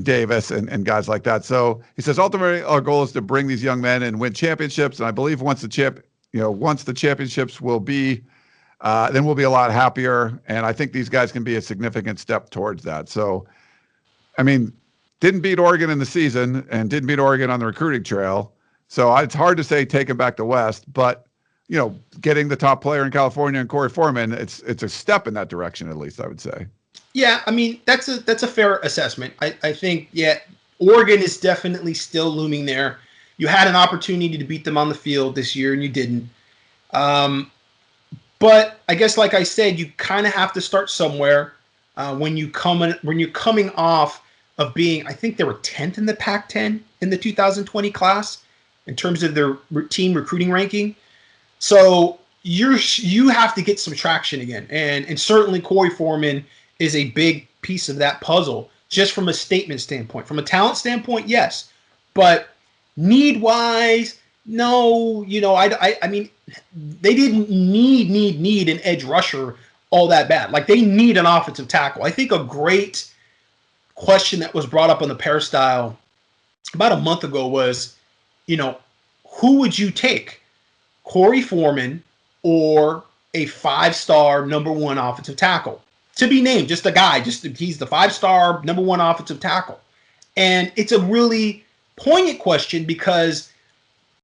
Davis and guys like that. So he says, ultimately, our goal is to bring these young men and win championships. And I believe once the championships will be, then we'll be a lot happier. And I think these guys can be a significant step towards that. So, didn't beat Oregon in the season and didn't beat Oregon on the recruiting trail. So it's hard to say take him back to West, but getting the top player in California and Corey Foreman, it's a step in that direction, at least I would say. Yeah, that's a fair assessment. I think, Oregon is definitely still looming there. You had an opportunity to beat them on the field this year, and you didn't. But I guess, like I said, you kind of have to start somewhere. When you're coming off of being, I think they were 10th in the Pac-10 in the 2020 class in terms of their team recruiting ranking. So you have to get some traction again, and certainly Corey Foreman is a big piece of that puzzle, just from a statement standpoint. From a talent standpoint, yes, but need-wise, no. They didn't need an edge rusher all that bad. Like, they need an offensive tackle. I think a great question that was brought up on the Peristyle about a month ago was, who would you take, Corey Foreman or a 5-star number one offensive tackle? To be named, just a guy, he's the 5-star number one offensive tackle. And it's a really poignant question because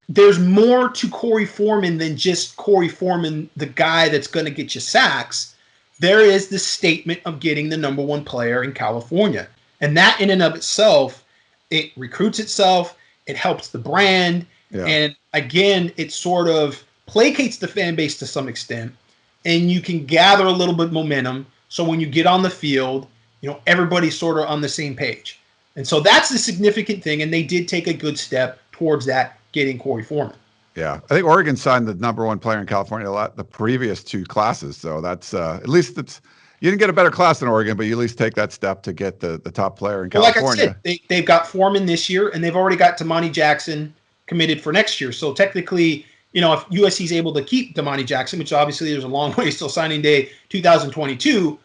there's more to Corey Foreman than just Corey Foreman, the guy that's going to get you sacks. There is the statement of getting the number one player in California. And that in and of itself, it recruits itself, it helps the brand, and again, it sort of placates the fan base to some extent, and you can gather a little bit momentum. So when you get on the field, everybody's sort of on the same page. And so that's the significant thing, and they did take a good step towards that, getting Corey Foreman. Yeah, I think Oregon signed the number one player in California the previous two classes. So that's at least you didn't get a better class than Oregon, but you at least take that step to get the top player in California. Like I said, they've got Foreman this year, and they've already got Damani Jackson committed for next year. So technically, if USC is able to keep Damani Jackson, which obviously there's a long way till signing day 2022,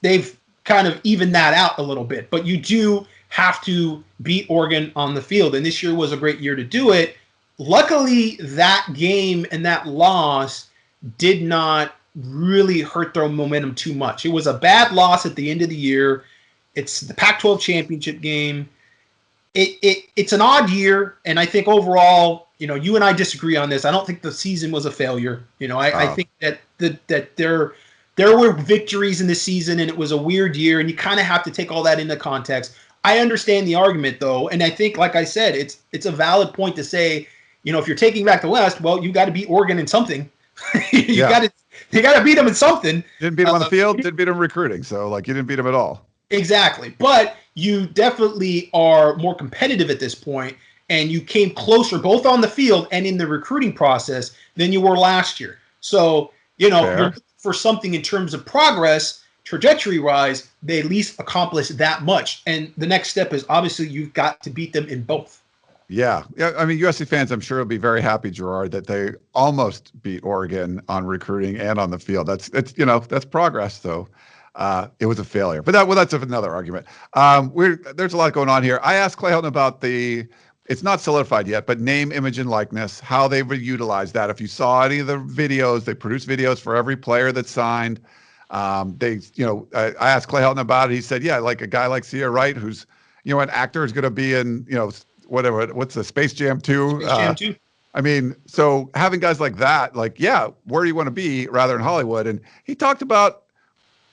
they've kind of evened that out a little bit. But you do have to beat Oregon on the field, and this year was a great year to do it. Luckily, that game and that loss did not really hurt their momentum too much. It was a bad loss at the end of the year. It's the Pac-12 championship game. It's an odd year, and I think overall, you and I disagree on this. I don't think the season was a failure. I think that there were victories in the season, and it was a weird year, and you kind of have to take all that into context. I understand the argument, though, and I think, like I said, it's a valid point to say, if you're taking back the West, well, you got to beat Oregon in something. you got to beat them in something. Didn't beat them on the field, didn't beat them recruiting, so you didn't beat them at all. Exactly, but you definitely are more competitive at this point, and you came closer both on the field and in the recruiting process than you were last year. So, you're looking for something in terms of progress, trajectory-wise, they at least accomplished that much. And the next step is obviously you've got to beat them in both. Yeah. Yeah. I mean, USC fans, I'm sure will be very happy, Gerard, that they almost beat Oregon on recruiting and on the field. That's progress, though. It was a failure, but that's another argument. There's a lot going on here. I asked Clay Helton about it's not solidified yet, but name, image, and likeness, how they would utilize that. If you saw any of the videos, they produce videos for every player that's signed. I asked Clay Helton about it. He said, yeah, like a guy like Sia Wright, who's, an actor is going to be in, what's the Space Jam 2? Space Jam 2. I mean, so having guys like that, where do you want to be rather than Hollywood? And he talked about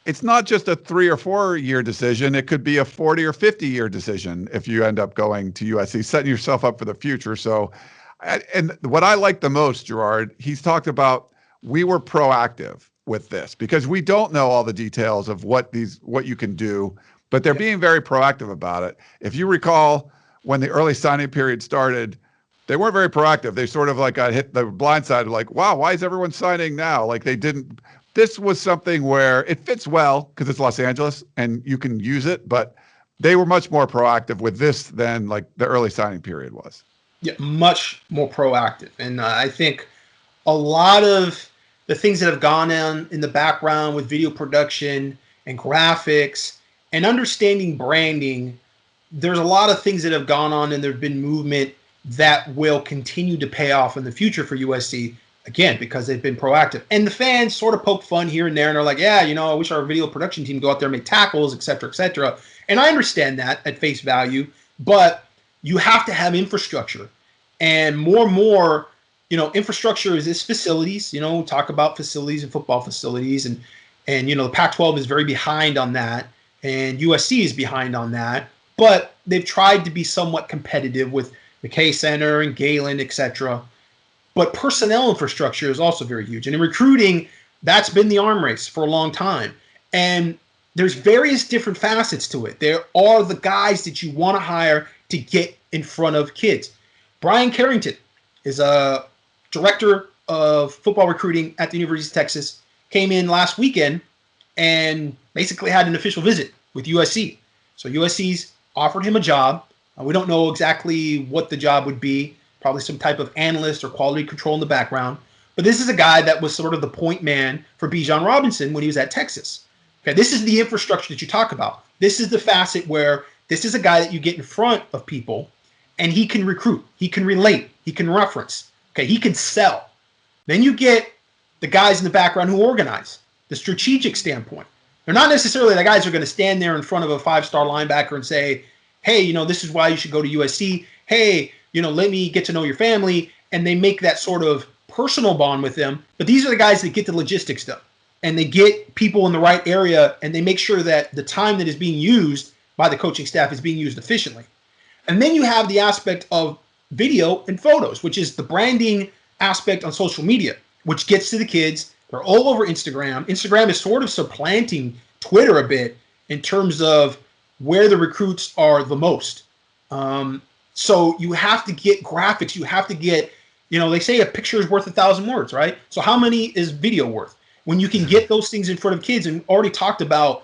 it's not just a 3 or 4 year decision. It could be a 40 or 50 year decision if you end up going to USC, setting yourself up for the future. So, and what I like the most, Gerard, he's talked about we were proactive with this because we don't know all the details of what you can do, but they're being very proactive about it. If you recall, when the early signing period started, they weren't very proactive. They sort of got hit the blind side, wow, why is everyone signing now? They didn't. This was something where it fits well because it's Los Angeles and you can use it, but they were much more proactive with this than the early signing period was. Yeah, much more proactive. And I think a lot of the things that have gone on in the background with video production and graphics and understanding branding, there's a lot of things that have gone on and there have been movement that will continue to pay off in the future for USC. Again, because they've been proactive. And the fans sort of poke fun here and there, and they're like, yeah, I wish our video production team go out there and make tackles, et cetera, et cetera. And I understand that at face value, but you have to have infrastructure. And more, infrastructure is facilities. Talk about facilities and football facilities. And the Pac-12 is very behind on that, and USC is behind on that. But they've tried to be somewhat competitive with McKay Center and Galen, et cetera. But personnel infrastructure is also very huge. And in recruiting, that's been the arm race for a long time. And there's various different facets to it. There are the guys that you want to hire to get in front of kids. Brian Carrington is a director of football recruiting at the University of Texas, came in last weekend and basically had an official visit with USC. So USC's offered him a job. We don't know exactly what the job would be. Probably some type of analyst or quality control in the background. But this is a guy that was sort of the point man for Bijan Robinson when he was at Texas. Okay, this is the infrastructure that you talk about. This is the facet where this is a guy that you get in front of people and he can recruit, he can relate, he can reference, okay, he can sell. Then you get the guys in the background who organize, the strategic standpoint. They're not necessarily the guys who are going to stand there in front of a 5-star linebacker and say, hey, this is why you should go to USC. Hey, let me get to know your family, and they make that sort of personal bond with them. But these are the guys that get the logistics done, and they get people in the right area, and they make sure that the time that is being used by the coaching staff is being used efficiently. And then you have the aspect of video and photos, which is the branding aspect on social media, which gets to the kids. They're all over Instagram. Instagram is sort of supplanting Twitter a bit in terms of where the recruits are the most. So you have to get graphics. You have to get, they say a picture is worth 1,000 words, right? So how many is video worth? When you can get those things in front of kids, and already talked about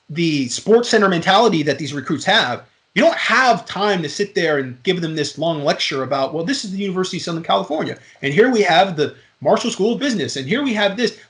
the sports center mentality that these recruits have, you don't have time to sit there and give them this long lecture about, well, this is the University of Southern California, and here we have the Marshall School of Business, and here we have this.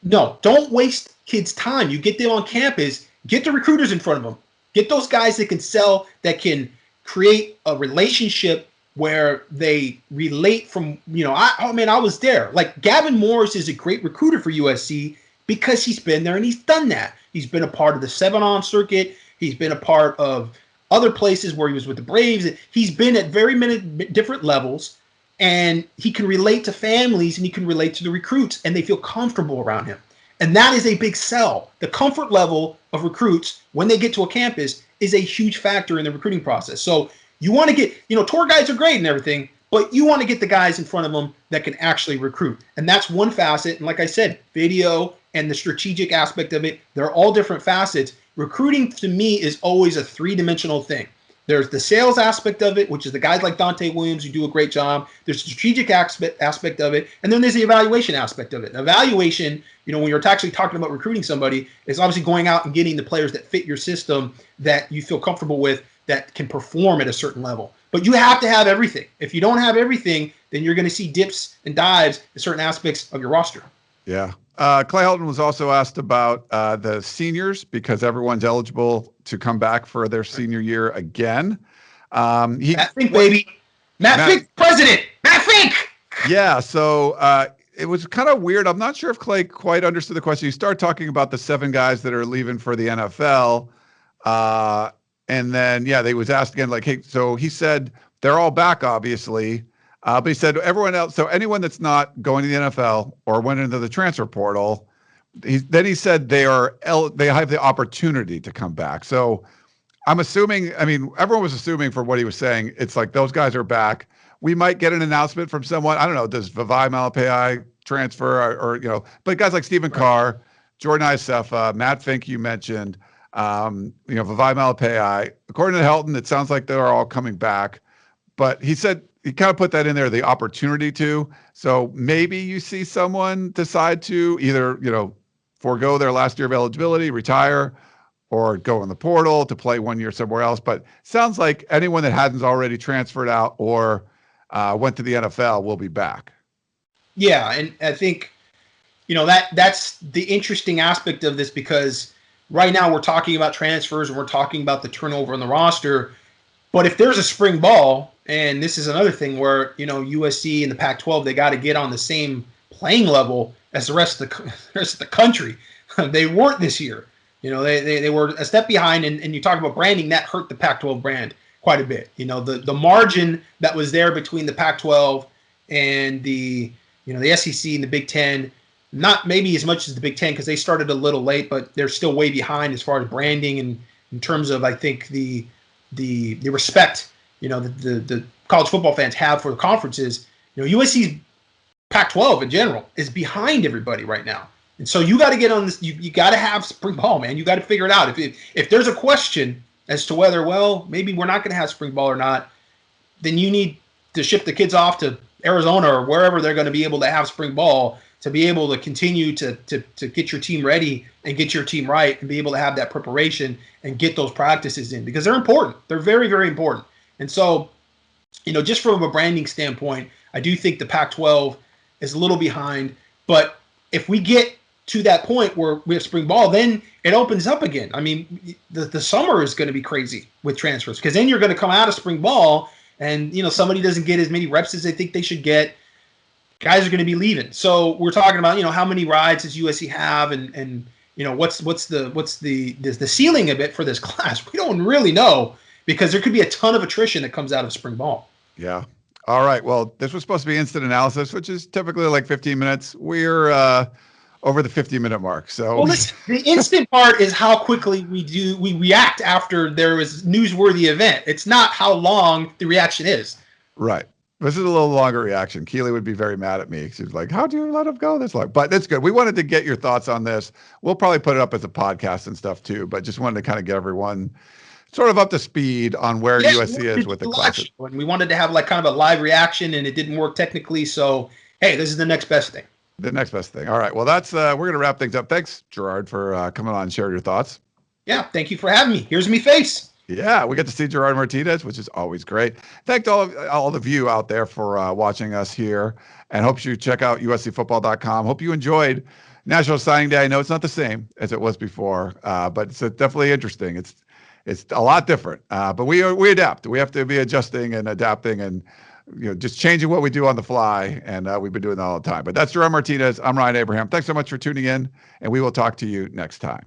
No, don't waste kids' time. You get them on campus, get the recruiters in front of them, get those guys that can sell, that can create a relationship where they relate from, I was there. Gavin Morris is a great recruiter for USC because he's been there and he's done that. He's been a part of the 7-on circuit. He's been a part of other places where he was with the Braves. He's been at very many different levels, and he can relate to families and he can relate to the recruits, and they feel comfortable around him. And that is a big sell. The comfort level of recruits when they get to a campus is a huge factor in the recruiting process. So you want to get, tour guides are great and everything, but you want to get the guys in front of them that can actually recruit. And that's one facet. And like I said, video and the strategic aspect of it, they're all different facets. Recruiting to me is always a 3-dimensional thing. There's the sales aspect of it, which is the guys like Dante Williams who do a great job. There's the strategic aspect of it. And then there's the evaluation aspect of it. Evaluation, when you're actually talking about recruiting somebody, is obviously going out and getting the players that fit your system, that you feel comfortable with, that can perform at a certain level. But you have to have everything. If you don't have everything, then you're going to see dips and dives in certain aspects of your roster. Yeah. Clay Helton was also asked about the seniors because everyone's eligible to come back for their senior year again. Matt Fink, baby. Matt Fink, president. Matt Fink. Yeah. So it was kind of weird. I'm not sure if Clay quite understood the question. You start talking about the 7 guys that are leaving for the NFL. And then, they was asked again, like, hey, so he said they're all back, obviously. But he said everyone else, so anyone that's not going to the NFL or went into the transfer portal, then he said they have the opportunity to come back. So I'm assuming, everyone was assuming from what he was saying, it's like those guys are back. We might get an announcement from someone. I don't know, does Vavae Malepeai transfer or but guys like Stephen Carr, Jordan Iosefa, Matt Fink, you mentioned, Vavae Malepeai. According to Helton, it sounds like they're all coming back. But he said he kind of put that in there, the opportunity to. So maybe you see someone decide to either, forego their last year of eligibility, retire, or go in the portal to play 1 year somewhere else. But sounds like anyone that hasn't already transferred out or went to the NFL will be back. Yeah, and I think, that's the interesting aspect of this, because right now we're talking about transfers and we're talking about the turnover on the roster. But if there's a spring ball, and this is another thing where, USC and the Pac-12, they got to get on the same playing level as the rest of the country. They weren't this year. They were a step behind, and you talk about branding, that hurt the Pac-12 brand quite a bit. The margin that was there between the Pac-12 and the SEC and the Big Ten, not maybe as much as the Big Ten because they started a little late, but they're still way behind as far as branding and in terms of, I think, the respect the college football fans have for the conferences. USC's Pac-12 in general is behind everybody right now. And so you got to get on this. You got to have spring ball, man. You got to figure it out. If there's a question as to whether, maybe we're not going to have spring ball or not, then you need to ship the kids off to Arizona or wherever they're going to be able to have spring ball to be able to continue to get your team ready and get your team right and be able to have that preparation and get those practices in, because they're important. They're very, very important. And so, just from a branding standpoint, I do think the Pac-12 is a little behind. But if we get to that point where we have spring ball, then it opens up again. The summer is going to be crazy with transfers, because then you're going to come out of spring ball and, somebody doesn't get as many reps as they think they should get. Guys are going to be leaving. So we're talking about, how many rides does USC have and what's the ceiling of it for this class? We don't really know, because there could be a ton of attrition that comes out of spring ball. Yeah. All right. Well, this was supposed to be instant analysis, which is typically like 15 minutes. We're over the 50-minute mark. So the instant part is how quickly we react after there is newsworthy event. It's not how long the reaction is. Right. This is a little longer reaction. Keely would be very mad at me. She's like, how do you let him go this long? But it's good. We wanted to get your thoughts on this. We'll probably put it up as a podcast and stuff too, but just wanted to kind of get everyone sort of up to speed on where USC is with the classes. We wanted to have like kind of a live reaction, and it didn't work technically. So, hey, this is the next best thing. The next best thing. All right. Well, that's we're going to wrap things up. Thanks, Gerard, for coming on and sharing your thoughts. Yeah. Thank you for having me. Here's me face. Yeah, we get to see Gerard Martinez, which is always great. Thanks to all of you out there for watching us here, and hope you check out uscfootball.com. Hope you enjoyed National Signing Day. I know it's not the same as it was before, but it's definitely interesting. It's a lot different, but we adapt. We have to be adjusting and adapting and just changing what we do on the fly, and we've been doing that all the time. But that's Gerard Martinez. I'm Ryan Abraham. Thanks so much for tuning in, and we will talk to you next time.